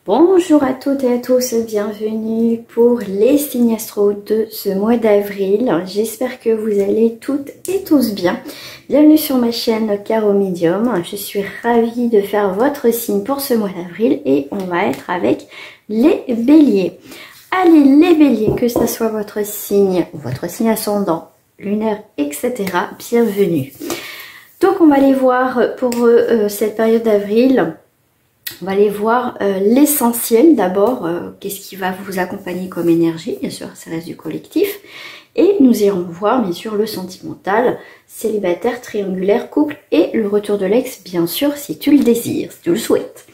Bonjour à toutes et à tous, bienvenue pour les signes astro de ce mois d'avril. J'espère que vous allez toutes et tous bien. Bienvenue sur ma chaîne Caro Medium. Je suis ravie de faire votre signe pour ce mois d'avril et on va être avec les béliers. Allez les béliers, que ce soit votre signe ascendant, lunaire, etc. Bienvenue. Donc on va aller voir pour cette période d'avril. On va aller voir l'essentiel d'abord, qu'est-ce qui va vous accompagner comme énergie, bien sûr ça reste du collectif. Et nous irons voir bien sûr le sentimental, célibataire, triangulaire, couple et le retour de l'ex, bien sûr si tu le désires, si tu le souhaites.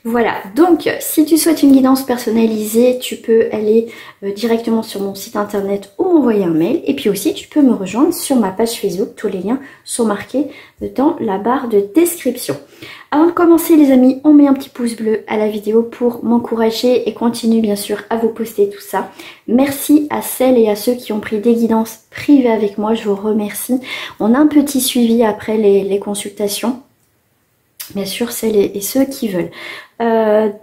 Voilà, donc si tu souhaites une guidance personnalisée, tu peux aller directement sur mon site internet ou m'envoyer un mail. Et puis aussi, tu peux me rejoindre sur ma page Facebook. Tous les liens sont marqués dans la barre de description. Avant de commencer les amis, on met un petit pouce bleu à la vidéo pour m'encourager et continue bien sûr à vous poster tout ça. Merci à celles et à ceux qui ont pris des guidances privées avec moi, je vous remercie. On a un petit suivi après les consultations. Bien sûr, celles et ceux qui veulent.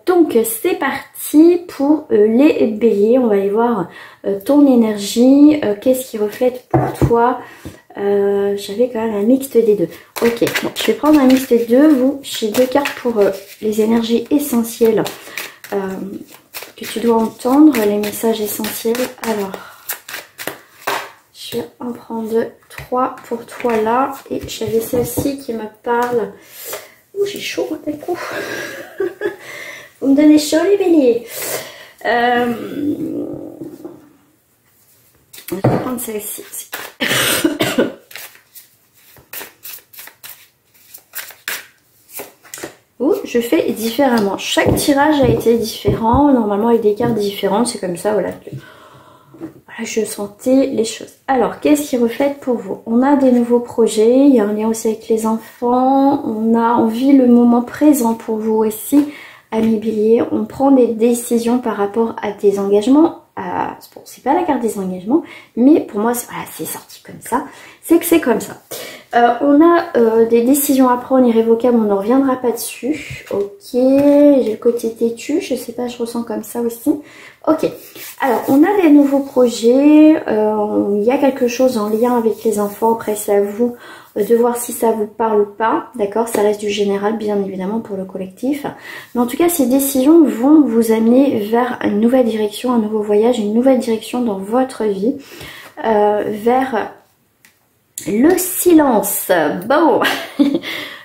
Donc, c'est parti pour les béliers. On va aller voir ton énergie. Qu'est-ce qui reflète pour toi? J'avais quand même un mixte des deux. Ok, bon, je vais prendre un mixte des deux. J'ai deux cartes pour les énergies essentielles que tu dois entendre, les messages essentiels. Alors, je vais en prendre trois pour toi là. Et j'avais celle-ci qui me parle... Ouh, j'ai chaud d'un coup. Vous me donnez chaud les béliers. Je vais prendre celle-ci. Ouh, je fais différemment. Chaque tirage a été différent. Normalement avec des cartes différentes. C'est comme ça, voilà. Voilà, je sentais les choses. Alors, qu'est-ce qui reflète pour vous? On a des nouveaux projets, il y a un lien aussi avec les enfants, on vit le moment présent pour vous aussi, amis béliers. On prend des décisions par rapport à des engagements. Bon, c'est pas la carte des engagements, mais pour moi, c'est sorti comme ça. C'est que c'est comme ça. On a des décisions à prendre irrévocables, on ne reviendra pas dessus. Ok, j'ai le côté têtu, je sais pas, je ressens comme ça aussi. Ok, alors on a des nouveaux projets, il y a quelque chose en lien avec les enfants, après c'est à vous de voir si ça vous parle ou pas, d'accord? Ça reste du général bien évidemment pour le collectif. Mais en tout cas, ces décisions vont vous amener vers une nouvelle direction, un nouveau voyage, une nouvelle direction dans votre vie, vers... le silence. Bon,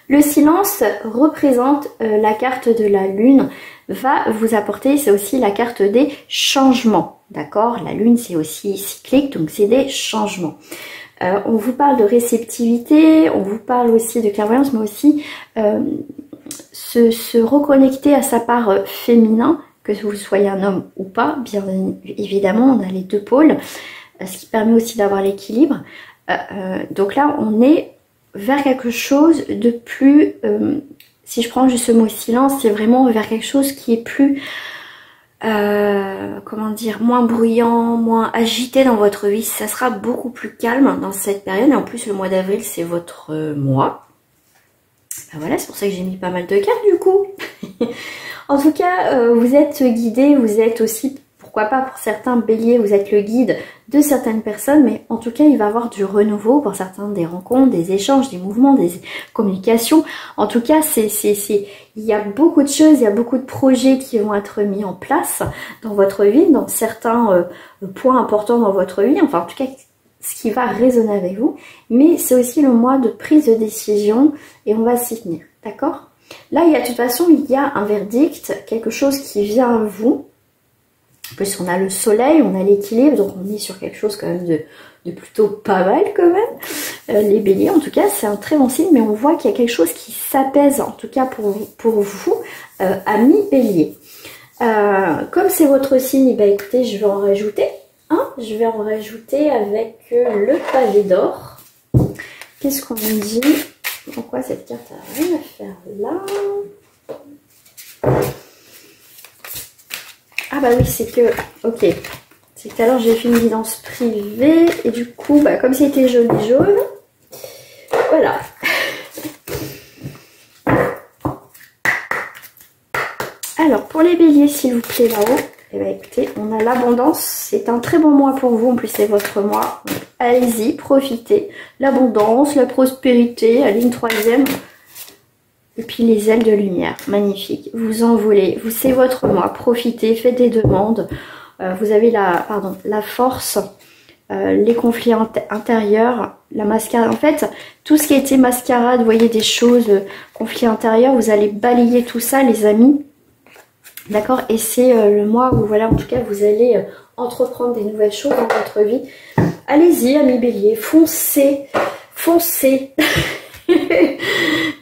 le silence représente la carte de la lune, va vous apporter, c'est aussi la carte des changements, d'accord? La lune c'est aussi cyclique, donc c'est des changements. On vous parle de réceptivité, on vous parle aussi de clairvoyance, mais aussi se reconnecter à sa part féminin, que vous soyez un homme ou pas, bien évidemment, on a les deux pôles, ce qui permet aussi d'avoir l'équilibre. Donc là, on est vers quelque chose de plus... si je prends juste ce mot silence, c'est vraiment vers quelque chose qui est plus... comment dire, moins bruyant, moins agité dans votre vie. Ça sera beaucoup plus calme dans cette période. Et en plus, le mois d'avril, c'est votre mois. Ben voilà, c'est pour ça que j'ai mis pas mal de cartes du coup. En tout cas, vous êtes guidé, vous êtes aussi... Pourquoi pas pour certains béliers, vous êtes le guide de certaines personnes, mais en tout cas, il va y avoir du renouveau pour certains, des rencontres, des échanges, des mouvements, des communications. En tout cas, il y a beaucoup de choses, il y a beaucoup de projets qui vont être mis en place dans votre vie, dans certains points importants dans votre vie. Enfin, en tout cas, ce qui va résonner avec vous. Mais c'est aussi le mois de prise de décision et on va s'y tenir, d'accord? Là, de toute façon, il y a un verdict, quelque chose qui vient à vous. En plus, on a le soleil, on a l'équilibre, donc on est sur quelque chose quand même de plutôt pas mal quand même. Les béliers, en tout cas, c'est un très bon signe, mais on voit qu'il y a quelque chose qui s'apaise, en tout cas pour vous, amis béliers. Comme c'est votre signe, bah écoutez, je vais en rajouter. Je vais en rajouter avec le pavé d'or. Qu'est-ce qu'on me dit? Pourquoi cette carte a rien à faire là? Ah bah oui, c'est que... Ok. C'est que tout à l'heure, j'ai fait une guidance privée. Et du coup, bah, comme c'était jaune, voilà. Alors, pour les béliers, s'il vous plaît, là-haut, eh bien, écoutez, on a l'abondance. C'est un très bon mois pour vous. En plus, c'est votre mois. Allez-y, profitez. L'abondance, la prospérité, la ligne 3e. Et puis, les ailes de lumière. Magnifique. Vous envolez. C'est votre mois. Profitez, faites des demandes. Vous avez la force, les conflits intérieurs, la mascarade. En fait, tout ce qui a été mascarade, vous voyez, des choses, conflits intérieurs, vous allez balayer tout ça, les amis. D'accord? Et c'est le mois où, voilà, en tout cas, vous allez entreprendre des nouvelles choses dans votre vie. Allez-y, amis bélier, foncez, foncez.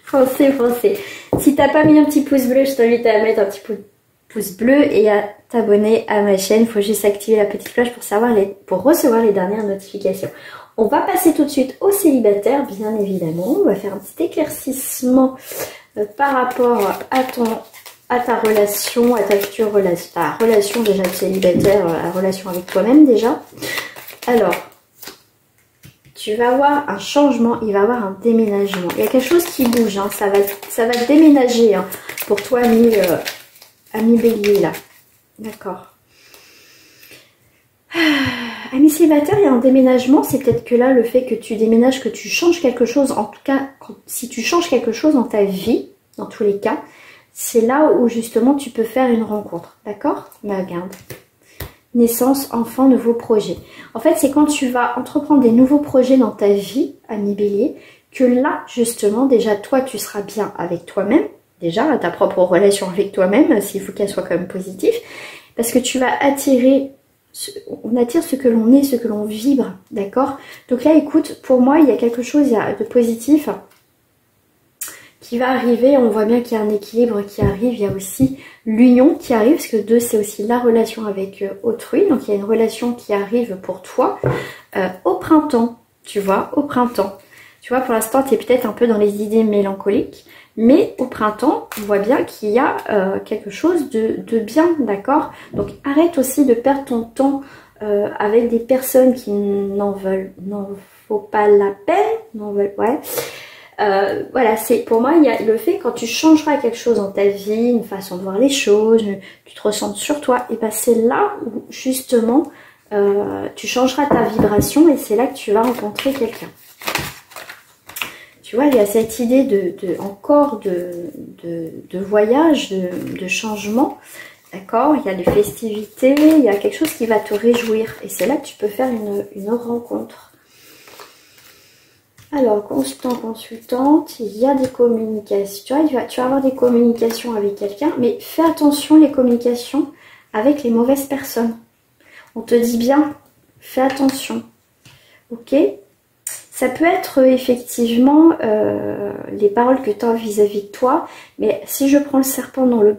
Foncez, foncez. Si t'as pas mis un petit pouce bleu, je t'invite à mettre un petit pouce bleu et à t'abonner à ma chaîne. Il faut juste activer la petite cloche pour recevoir les dernières notifications. On va passer tout de suite aux célibataires, bien évidemment. On va faire un petit éclaircissement par rapport à ta relation, à ta future relation, ta relation déjà de célibataire, la relation avec toi-même déjà. Alors, tu vas avoir un changement, il va y avoir un déménagement. Il y a quelque chose qui bouge, hein, ça va déménager hein, pour toi, ami bélier, là. D'accord. Ami célibataire, il y a un déménagement. C'est peut-être que là, le fait que tu déménages, que tu changes quelque chose, en tout cas, si tu changes quelque chose dans ta vie, dans tous les cas, c'est là où justement tu peux faire une rencontre. D'accord? Mais regarde. Naissance, enfant, nouveau projet. En fait, c'est quand tu vas entreprendre des nouveaux projets dans ta vie, ami bélier, que là, justement, déjà, toi, tu seras bien avec toi-même. Déjà, ta propre relation avec toi-même, s'il faut qu'elle soit quand même positive. Parce que tu vas attirer, on attire ce que l'on est, ce que l'on vibre, d'accord? Donc là, écoute, pour moi, il y a quelque chose de positif qui va arriver. On voit bien qu'il y a un équilibre qui arrive. Il y a aussi l'union qui arrive, parce que 2, c'est aussi la relation avec autrui. Donc il y a une relation qui arrive pour toi au printemps, tu vois, au printemps. Tu vois, pour l'instant, tu es peut-être un peu dans les idées mélancoliques, mais au printemps, on voit bien qu'il y a quelque chose de bien, d'accord? Donc arrête aussi de perdre ton temps avec des personnes qui n'en vaut pas la peine, ouais. Voilà, c'est pour moi, il y a le fait quand tu changeras quelque chose dans ta vie, une façon de voir les choses, tu te ressens sur toi, et ben c'est là où justement tu changeras ta vibration et c'est là que tu vas rencontrer quelqu'un. Tu vois, il y a cette idée encore de voyage, de changement, d'accord? Il y a les festivités, il y a quelque chose qui va te réjouir et c'est là que tu peux faire une rencontre. Alors, consultant, consultante, il y a des communications. Tu vas avoir des communications avec quelqu'un, mais fais attention les communications avec les mauvaises personnes. On te dit bien, fais attention. Ok? Ça peut être effectivement les paroles que tu as vis-à-vis de toi, mais si je prends le serpent on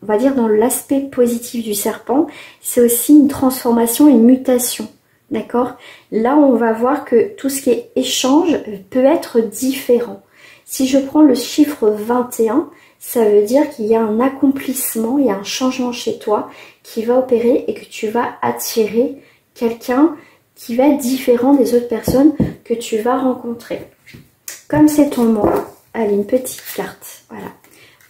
va dire dans l'aspect positif du serpent, c'est aussi une transformation, une mutation. D'accord? Là, on va voir que tout ce qui est échange peut être différent. Si je prends le chiffre 21, ça veut dire qu'il y a un accomplissement, il y a un changement chez toi qui va opérer et que tu vas attirer quelqu'un qui va être différent des autres personnes que tu vas rencontrer. Comme c'est ton mot, allez, une petite carte, voilà.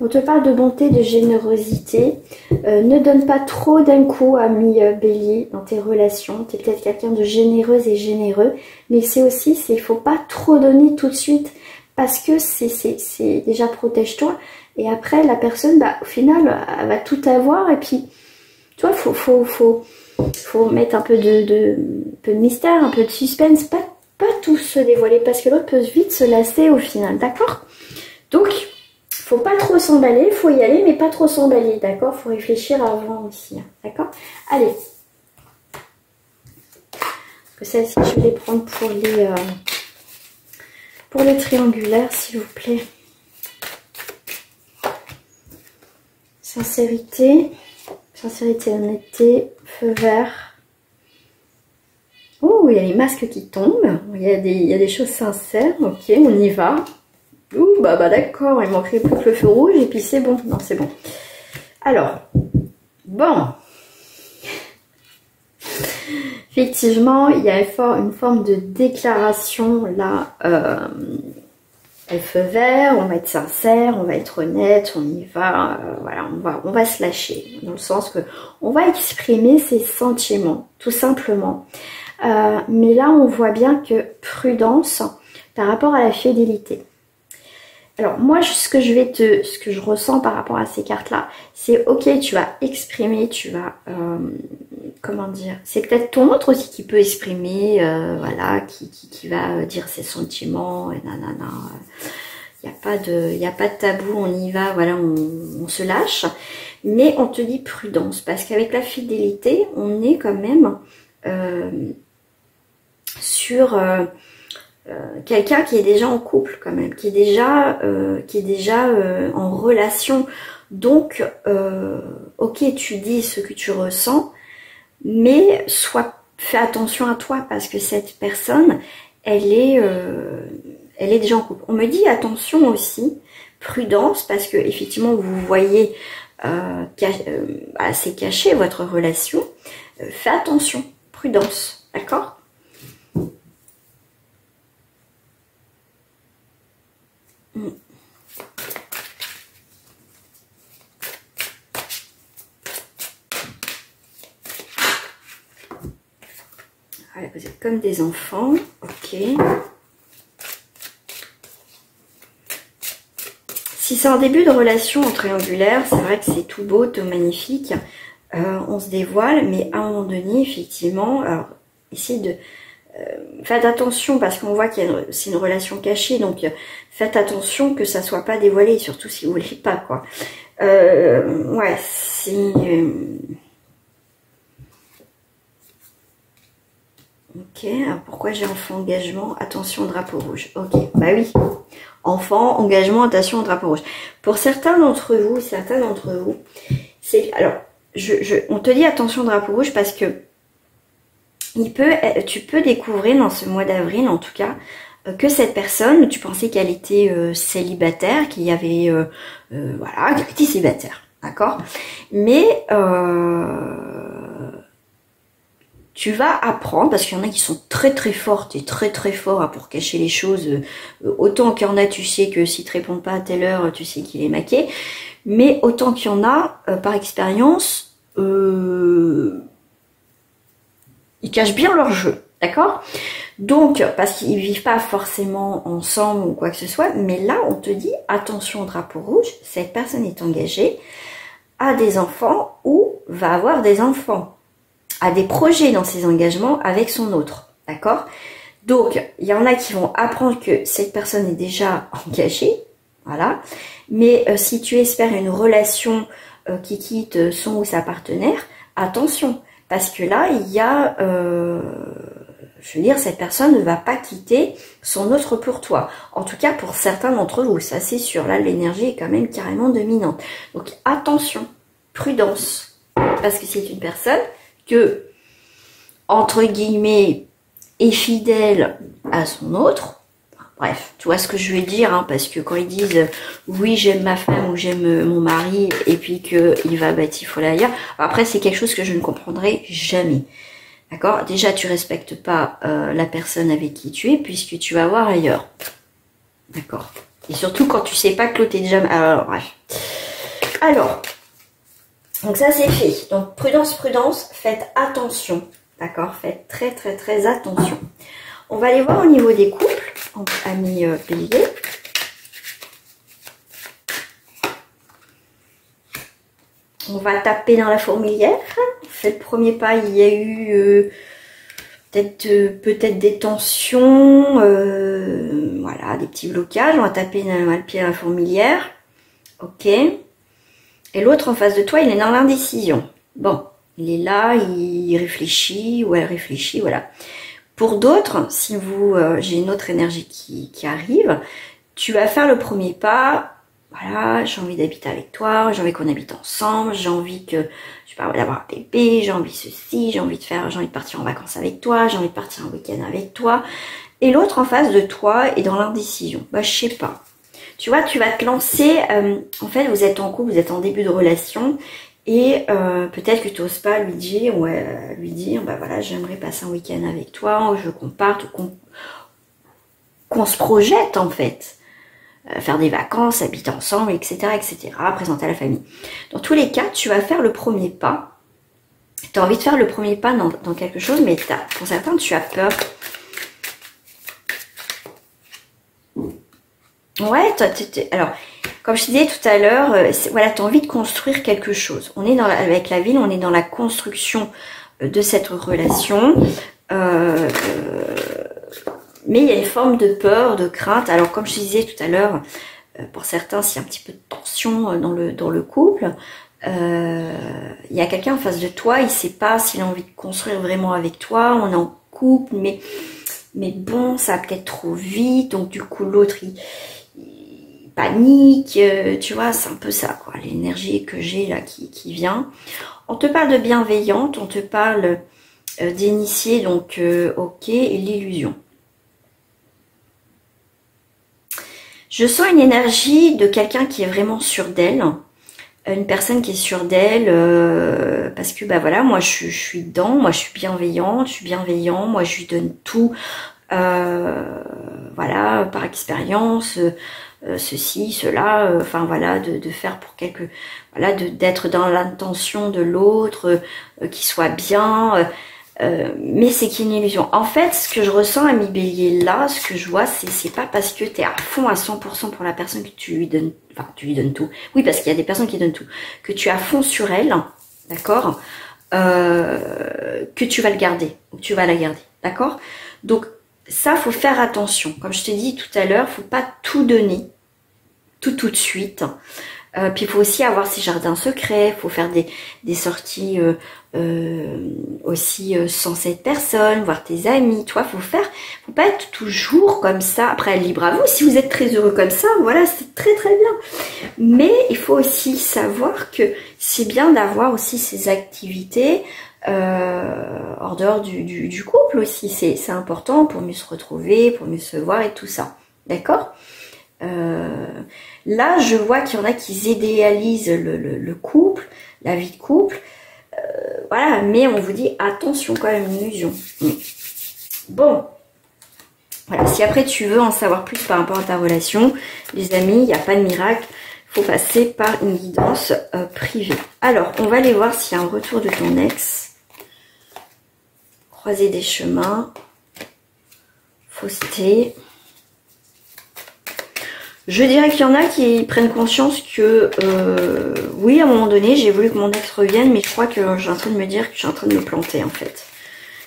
On te parle de bonté, de générosité. Ne donne pas trop d'un coup, ami bélier, dans tes relations. Tu es peut-être quelqu'un de généreuse et généreux. Mais c'est aussi, il ne faut pas trop donner tout de suite. Parce que c'est déjà protège-toi. Et après, la personne, bah, au final, elle va tout avoir. Et puis, tu vois, faut mettre un peu de mystère, un peu de suspense. Pas tout se dévoiler. Parce que l'autre peut vite se lasser au final. D'accord? Donc, faut pas trop s'emballer, faut y aller, mais pas trop s'emballer, d'accord? Faut réfléchir avant aussi, hein, d'accord? Allez. Parce que celle-ci, je vais les prendre pour les triangulaires, s'il vous plaît. Sincérité, honnêteté, feu vert. Oh, il y a les masques qui tombent, il y a des choses sincères, ok, on y va. Ouh, bah d'accord, il manquerait plus que le feu rouge et puis c'est bon. Non, c'est bon. Alors, bon. Effectivement, il y a une forme de déclaration là le feu vert, on va être sincère, on va être honnête, on y va, voilà, on va se lâcher, dans le sens que on va exprimer ses sentiments, tout simplement. Mais là, on voit bien que prudence par rapport à la fidélité. Alors moi, ce que je ressens par rapport à ces cartes-là, c'est ok, tu vas exprimer, tu vas, comment dire, c'est peut-être ton autre aussi qui peut exprimer, voilà, qui va dire ses sentiments, et nanana. Il n'y a pas de tabou, on y va, voilà, on se lâche. Mais on te dit prudence, parce qu'avec la fidélité, on est quand même sur quelqu'un qui est déjà en couple quand même, qui est déjà en relation. Donc, ok, tu dis ce que tu ressens, mais fais attention à toi, parce que cette personne, elle est déjà en couple. On me dit attention aussi, prudence, parce que effectivement vous voyez c'est caché votre relation. Fais attention, prudence, d'accord? Voilà, vous êtes comme des enfants, ok. Si c'est un début de relation en triangulaire, c'est vrai que c'est tout beau, tout magnifique. On se dévoile, mais à un moment donné, effectivement, alors essayez de... faites attention, parce qu'on voit que c'est une relation cachée, donc faites attention que ça soit pas dévoilé, surtout si vous voulez pas, quoi. Ouais, c'est... Ok, alors pourquoi j'ai enfant, engagement, attention, drapeau rouge. Ok, bah oui. Enfant, engagement, attention, drapeau rouge. Pour certains d'entre vous, c'est... Alors, on te dit attention, drapeau rouge, parce que tu peux découvrir dans ce mois d'avril, en tout cas, que cette personne, tu pensais qu'elle était célibataire, qu'il y avait... voilà, qu'elle était célibataire, d'accord? Mais... tu vas apprendre, parce qu'il y en a qui sont très très fortes et très très forts pour cacher les choses. Autant qu'il y en a, tu sais que si tu réponds pas à telle heure, tu sais qu'il est maqué. Mais autant qu'il y en a, par expérience, ils cachent bien leur jeu, d'accord? Donc, parce qu'ils vivent pas forcément ensemble ou quoi que ce soit, mais là, on te dit, attention, drapeau rouge, cette personne est engagée, a des enfants ou va avoir des enfants, a des projets dans ses engagements avec son autre, d'accord? Donc, il y en a qui vont apprendre que cette personne est déjà engagée, voilà. Mais si tu espères une relation qui quitte son ou sa partenaire, attention, parce que là, il y a... je veux dire, cette personne ne va pas quitter son autre pour toi. En tout cas, pour certains d'entre vous, ça c'est sûr. Là, l'énergie est quand même carrément dominante. Donc, attention, prudence, parce que c'est une personne que, entre guillemets, est fidèle à son autre. Bref, tu vois ce que je veux dire, hein, parce que quand ils disent oui, j'aime ma femme ou j'aime mon mari, et puis qu'il va batifoler ailleurs, après c'est quelque chose que je ne comprendrai jamais. D'accord? Déjà, tu respectes pas la personne avec qui tu es, puisque tu vas voir ailleurs. D'accord? Et surtout quand tu sais pas que l'autre est déjà... Alors, bref. Alors, donc ça c'est fait. Donc prudence, prudence, faites attention. D'accord? Faites très très très attention. On va aller voir au niveau des couples, amis bélier. On va taper dans la fourmilière. Fait le premier pas, il y a eu peut-être des tensions, voilà, des petits blocages. On va taper le pied dans la fourmilière. Ok. Et l'autre en face de toi, il est dans l'indécision. Bon, il est là, il réfléchit, ou elle réfléchit, voilà. Pour d'autres, si vous, j'ai une autre énergie qui arrive, tu vas faire le premier pas. Voilà, j'ai envie d'habiter avec toi, j'ai envie qu'on habite ensemble, j'ai envie que je parle d'avoir un bébé, j'ai envie ceci, j'ai envie de partir en vacances avec toi, j'ai envie de partir en week-end avec toi. Et l'autre en face de toi est dans l'indécision. Bah, je sais pas. Tu vois, tu vas te lancer, en fait, vous êtes en couple, vous êtes en début de relation, et peut-être que tu n'oses pas lui dire, bah voilà, j'aimerais passer un week-end avec toi, je veux qu'on parte, qu'on se projette en fait. faire des vacances, habiter ensemble, etc., etc., présenter à la famille. Dans tous les cas, tu vas faire le premier pas. Tu as envie de faire le premier pas dans quelque chose, mais pour certains, tu as peur. Ouais, alors, comme je te disais tout à l'heure, voilà, tu as envie de construire quelque chose. On est avec la ville, on est dans la construction de cette relation. Mais il y a une forme de peur, de crainte. Alors, comme je te disais tout à l'heure, pour certains, s'il y a un petit peu de tension dans le couple, il y a quelqu'un en face de toi, il ne sait pas s'il a envie de construire vraiment avec toi. On est en couple, mais bon, ça va peut-être trop vite. Donc, du coup, l'autre, il panique. Tu vois, c'est un peu ça, quoi. L'énergie que j'ai là qui vient. On te parle de bienveillante, on te parle d'initié, donc ok, et l'illusion. Je sens une énergie de quelqu'un qui est vraiment sûr d'elle, une personne qui est sûre d'elle, parce que bah voilà, moi je suis dedans, moi je suis bienveillante, moi je lui donne tout, voilà, par expérience, ceci, cela, enfin voilà, de faire pour voilà, d'être dans l'intention de l'autre, qu'il soit bien. Mais c'est qu'il y a une illusion. En fait, ce que je ressens à mi bélier là, ce que je vois, c'est pas parce que tu es à fond à 100% pour la personne que tu lui donnes, enfin tu lui donnes tout. Oui, parce qu'il y a des personnes qui donnent tout. Que tu es à fond sur elle, d'accord, que tu vas le garder, ou que tu vas la garder, d'accord. Donc ça, faut faire attention. Comme je t'ai dit tout à l'heure, faut pas tout donner, tout de suite. Puis il faut aussi avoir ses jardins secrets, il faut faire des sorties aussi sans cette personne, voir tes amis, tu vois, faut pas être toujours comme ça. Après, libre à vous, si vous êtes très heureux comme ça, voilà, c'est très très bien. Mais il faut aussi savoir que c'est bien d'avoir aussi ces activités hors dehors du couple aussi, c'est important pour mieux se retrouver, pour mieux se voir et tout ça, d'accord. Là, je vois qu'il y en a qui idéalisent le couple, la vie de couple. Voilà, mais on vous dit attention quand même, une illusion. Bon, voilà, si après tu veux en savoir plus par rapport à ta relation, les amis, il n'y a pas de miracle. Il faut passer par une guidance privée. Alors, on va aller voir s'il y a un retour de ton ex. Croiser des chemins. Fausseté. Je dirais qu'il y en a qui prennent conscience que, oui, à un moment donné, j'ai voulu que mon ex revienne, mais je crois que j'ai en train de me dire que je suis en train de me planter, en fait.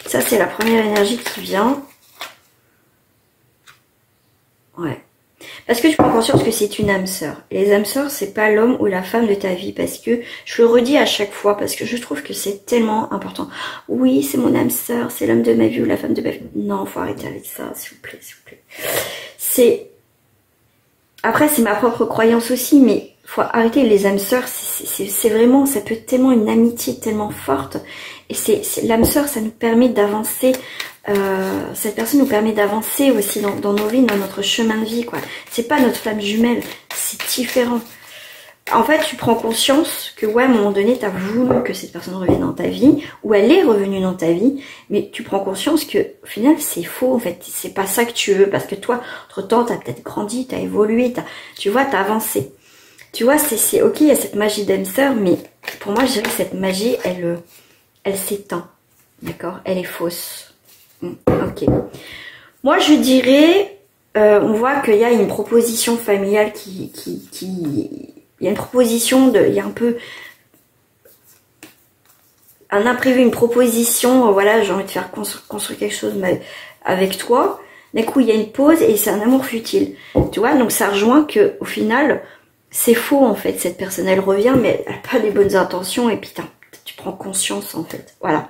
Ça, c'est la première énergie qui vient. Ouais. Parce que tu prends conscience que c'est une âme sœur. Et les âmes sœurs, c'est pas l'homme ou la femme de ta vie, parce que, je le redis à chaque fois, parce que je trouve que c'est tellement important. Oui, c'est mon âme sœur, c'est l'homme de ma vie ou la femme de ma vie. Non, faut arrêter avec ça, s'il vous plaît, s'il vous plaît. C'est... Après, c'est ma propre croyance aussi, mais faut arrêter les âmes sœurs. C'est vraiment, ça peut être tellement une amitié tellement forte. Et l'âme sœur, ça nous permet d'avancer. Cette personne nous permet d'avancer aussi dans nos vies, dans notre chemin de vie, quoi. C'est pas notre flamme jumelle, c'est différent. En fait, tu prends conscience que, ouais, à un moment donné, tu as voulu que cette personne revienne dans ta vie, ou elle est revenue dans ta vie, mais tu prends conscience que, au final, c'est faux, en fait. C'est pas ça que tu veux, parce que toi, entre-temps, tu as peut-être grandi, tu as évolué, tu vois, tu as avancé. Tu vois, c'est ok, il y a cette magie d'âme sœur, mais pour moi, je dirais que cette magie, elle s'éteint, d'accord? Elle est fausse. Ok. Moi, je dirais, on voit qu'il y a une proposition familiale il y a une proposition, il y a un peu un imprévu, une proposition, voilà, j'ai envie de faire construire quelque chose avec toi. D'un coup, il y a une pause et c'est un amour futile. Tu vois, donc ça rejoint que au final, c'est faux en fait. Cette personne, elle revient, mais elle n'a pas les bonnes intentions et puis tu prends conscience en fait. Voilà.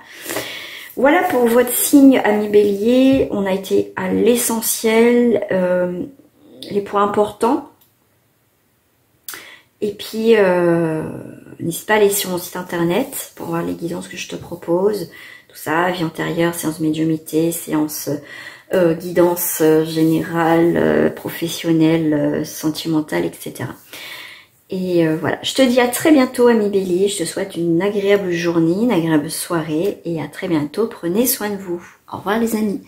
Voilà pour votre signe, ami Bélier. On a été à l'essentiel, les points importants. Et puis, n'hésite pas à aller sur mon site internet pour voir les guidances que je te propose. Tout ça, vie antérieure, séance médiumnité, séance guidance générale, professionnelle, sentimentale, etc. Et voilà, je te dis à très bientôt, ami Bélier. Je te souhaite une agréable journée, une agréable soirée. Et à très bientôt, prenez soin de vous. Au revoir les amis.